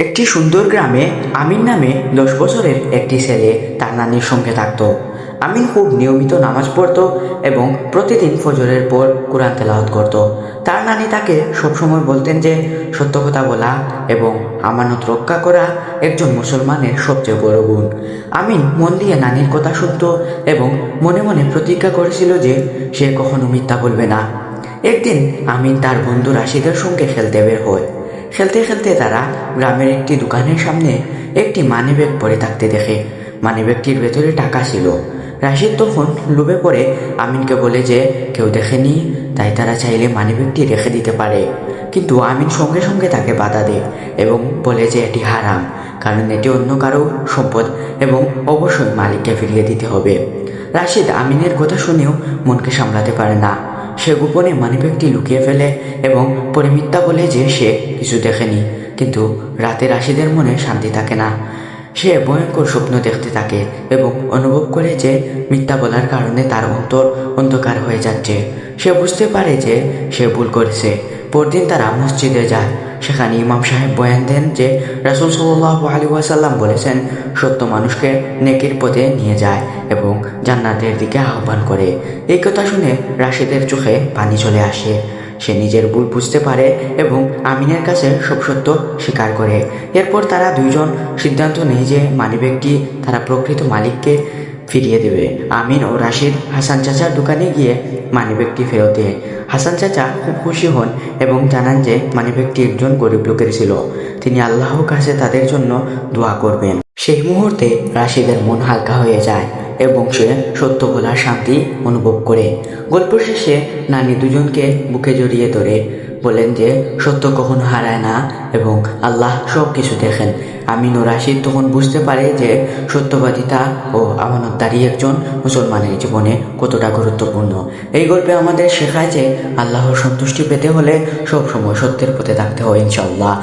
একটি সুন্দর গ্রামে আমিন নামে 10 বছরের একটি ছেলে তার নানির সঙ্গে থাকত। আমিন খুব নিয়মিত নামাজ পড়ত এবং প্রতিদিন ফজরের পর কোরআন তেলাওয়াত করত। তার নানি তাকে সবসময় বলতেন যে সত্য কথা বলা এবং আমানত রক্ষা করা একজন মুসলমানের সবচেয়ে বড় গুণ। আমিন মন দিয়ে নানির কথা শুনত এবং মনে মনে প্রতিজ্ঞা করেছিল যে সে কখনো মিথ্যা বলবে না। একদিন আমিন তার বন্ধু রাশিদের সঙ্গে খেলতে বের হয়। খেলতে খেলতে তারা গ্রামের একটি দোকানের সামনে একটি মানিব্যাগ পড়ে থাকতে দেখে। মানিব্যাগটির ভেতরে টাকা ছিল। রাশিদ তখন লোভে পড়ে আমিনকে বলে যে কেউ দেখেনি, তাই তারা চাইলে মানিব্যাগটি রেখে দিতে পারে। কিন্তু আমিন সঙ্গে সঙ্গে তাকে বাধা দেয় এবং বলে যে এটি হারাম, কারণ এটি অন্য কারো সম্পদ এবং অবশ্যই মালিককে ফিরিয়ে দিতে হবে। রাশিদ আমিনের কথা শুনেও মনকে সামলাতে পারে না। সে গোপনে মানিব্যাগটি লুকিয়ে ফেলে এবং পরে মিথ্যা বলে যে সে কিছু দেখেনি। কিন্তু রাতে রাশিদের মনে শান্তি থাকে না। সে ভয়ঙ্কর স্বপ্ন দেখতে থাকে এবং অনুভব করে যে মিথ্যা বলার কারণে তার অন্ধকার হয়ে যাচ্ছে। সে বুঝতে পারে যে সে ভুল করেছে। পরদিন তারা মসজিদে যায়। সেখানে ইমাম সাহেব বয়ান দেন যে রাসূল সাল্লাল্লাহু আলাইহি ওয়াসাল্লাম বলেছেন, সত্য মানুষকে নেকির পথে নিয়ে যায় এবং জান্নাতের দিকে আহ্বান করে। এই কথা শুনে রাশিদের চোখে পানি চলে আসে। সে নিজের ভুল বুঝতে পারে এবং আমিনের কাছে সব সত্য স্বীকার করে। এরপর তারা দুইজন সিদ্ধান্ত নেয় যে মানিব্যাগটি তারা প্রকৃত মালিককে ফিরিয়ে দেবে। আমিন ও রাশিদ হাসান চাচার দোকানে গিয়ে মানিব্যাগটি ফেরত দেয়। হাসান চাচা খুব খুশি হন এবং জানান যে মানিব্যাগটি একজন গরিব লোকের ছিল। তিনি আল্লাহর কাছে তাদের জন্য দোয়া করবেন। সেই মুহূর্তে রাশিদের মন হালকা হয়ে যায় এবং সে সত্য বলার শান্তি অনুভব করে। গল্প শেষে নানি দুজনকে বুকে জড়িয়ে ধরে বলেন যে সত্য কখনো হারায় না এবং আল্লাহ সব কিছু দেখেন। আমিন ও রাশিদ তখন বুঝতে পারে যে সত্যবাদিতা ও আমানতদারি একজন মুসলমানের জীবনে কতটা গুরুত্বপূর্ণ। এই গল্পে আমাদের শেখায় যে আল্লাহর সন্তুষ্টি পেতে হলে সবসময় সত্যের পথে থাকতে হয় ইনশাআল্লাহ।